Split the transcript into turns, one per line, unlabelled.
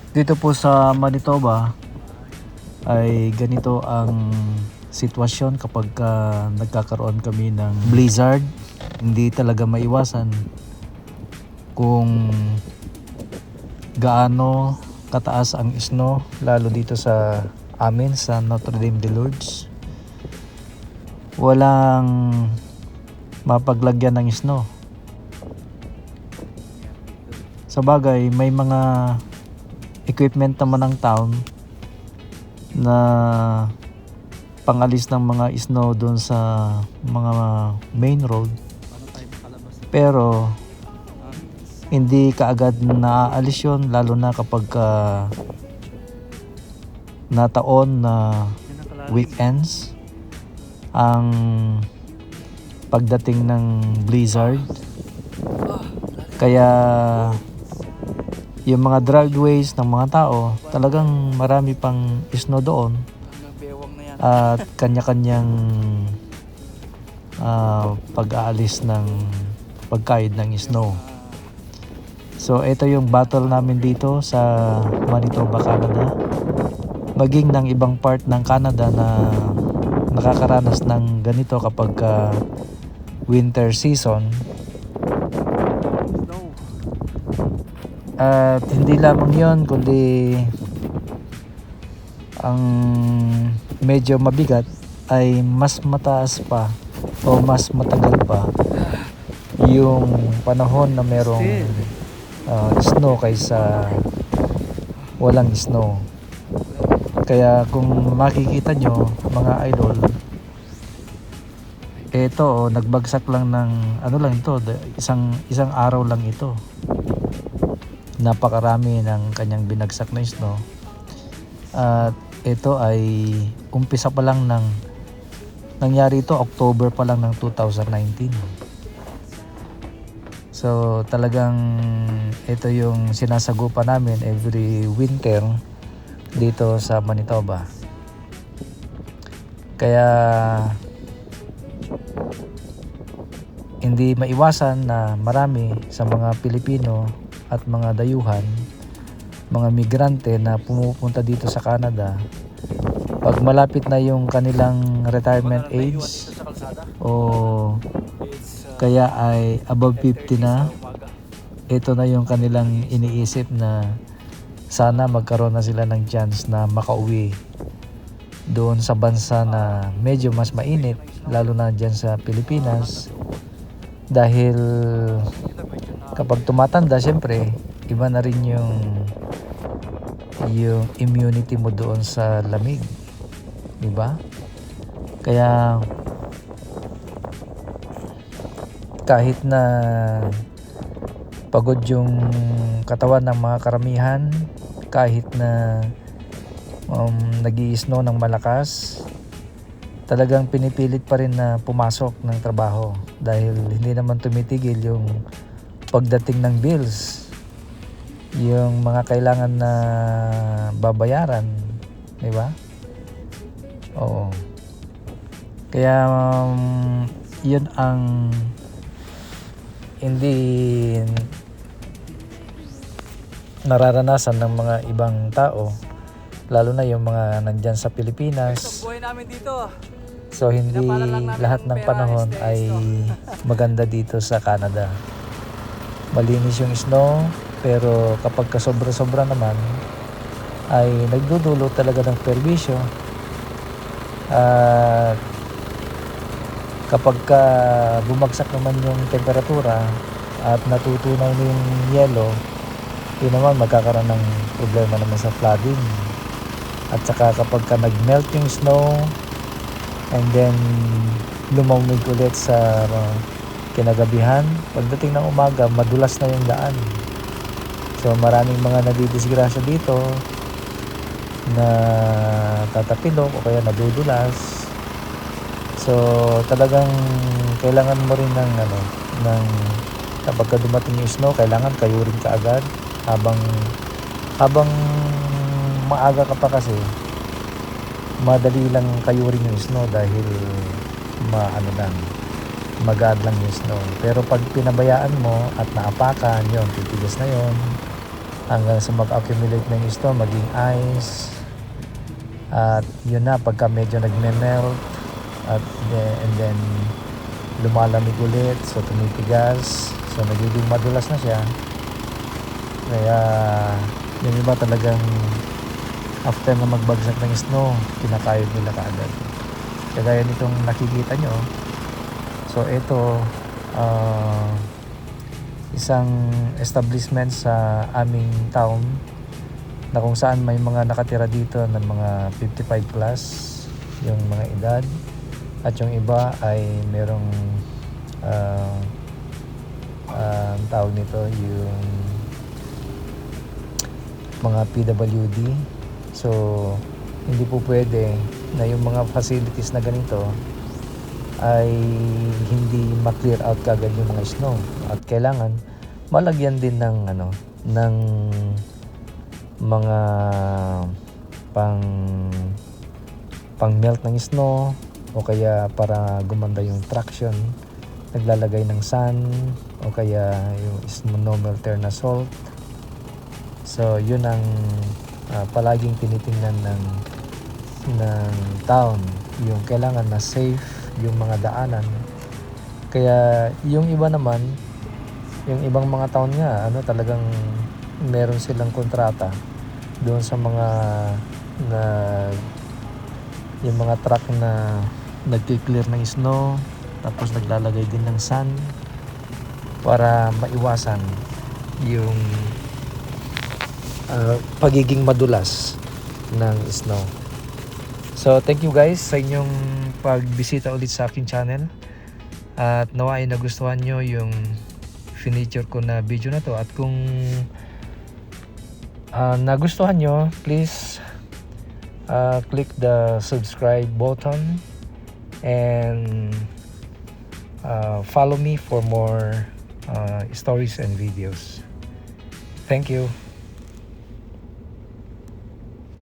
Dito po sa Manitoba ay ganito ang sitwasyon kapag nagkakaroon kami ng blizzard. Hindi talaga maiwasan kung gaano kataas ang snow, lalo dito sa amin sa Notre Dame de Lourdes. Walang mapaglagyan ng snow. Sa bagay, may mga equipment naman ng town na pangalis ng mga snow doon sa mga main road, pero hindi kaagad naaalis yun, lalo na kapag nataon na weekends ang pagdating ng blizzard. Kaya yung mga dragways ng mga tao, talagang marami pang snow doon at kanya-kanyang pag-aalis ng pagkayod ng snow. So ito yung battle namin dito sa Manitoba, Canada, maging ng ibang part ng Canada na nakakaranas ng ganito kapag winter season. At hindi lamang yon, kundi ang medyo mabigat ay mas mataas pa o mas matagal pa yung panahon na merong snow kaysa walang snow. Kaya kung makikita nyo mga idol, ito nagbagsak lang ng ano lang ito, isang araw lang ito. Napakarami ng kanyang binagsak na snow. At ito ay umpisa pa lang ng nangyari ito, October pa lang ng 2019. So talagang ito yung sinasagupa namin every winter dito sa Manitoba. Kaya hindi maiwasan na marami sa mga Pilipino at mga dayuhan, mga migrante na pumupunta dito sa Canada, pag malapit na yung kanilang retirement age o kaya ay above 50 na, ito na yung kanilang iniisip na sana magkaroon na sila ng chance na makauwi doon sa bansa na medyo mas mainit, lalo na dyan sa Pilipinas. Dahil kapag tumatanda, syempre iba na rin yung immunity mo doon sa lamig, di ba? Kaya kahit na pagod yung katawan ng mga karamihan, kahit na nag-i-snow ng malakas, talagang pinipilit pa rin na pumasok ng trabaho dahil hindi naman tumitigil yung pagdating ng bills, yung mga kailangan na babayaran, di ba? Oo. Kaya yun ang hindi nararanasan ng mga ibang tao, lalo na yung mga nandyan sa Pilipinas. So hindi lahat ng panahon ay maganda dito sa Canada. Malinis yung snow, pero kapag kasobra-sobra naman ay nagdudulot talaga ng perwisyo. At kapag bumagsak naman yung temperatura at natutunaw na yung yelo, yun naman magkakaroon ng problema naman sa flooding. At saka kapag nag-melt yung snow and then lumamig ulit sa kinagabihan, pagdating ng umaga madulas na yung daan. So maraming mga nadidisgrasya dito na tatapilok o kaya nadudulas. So talagang kailangan mo rin ng kapag dumating yung snow, kailangan kayurin ka agad habang maaga ka pa, kasi madali lang kayurin yung snow dahil magaan lang yung snow. Pero pag pinabayaan mo at naapakan, yun, titigas na yun. hanggang sa mag-accumulate ng snow, maging ice. At yun na, pagka medyo nagme-melt and then lumalamig ulit, so tumitigas, so nagiging madulas na siya. Kaya yung iba talagang after na magbagsak ng snow, kinakayod nila kaagad. Kagaya nitong nakikita nyo. So ito, isang establishment sa aming town na kung saan may mga nakatira dito ng mga 55 plus yung mga edad, at yung iba ay merong tawag nito yung mga PWD. So hindi po pwede na yung mga facilities na ganito ay hindi ma-clear out kagad yung mga snow, at kailangan malagyan din ng ng mga pang melt ng snow, o kaya para gumanda yung traction, naglalagay ng sand o kaya yung snow melter na salt. So yun ang palaging tinitingnan ng town, yung kailangan na safe yung mga daanan. Kaya yung iba naman, yung ibang mga town nga, talagang meron silang kontrata doon sa mga yung mga truck na nagki-clear ng snow, tapos naglalagay din ng sand para maiwasan yung pagiging madulas ng snow. So thank you guys sa inyong pagbisita ulit sa aking channel, at nawa ay nagustuhan nyo yung finiture ko na video na to. At kung nagustuhan nyo, please click the subscribe button and follow me for more stories and videos. Thank you.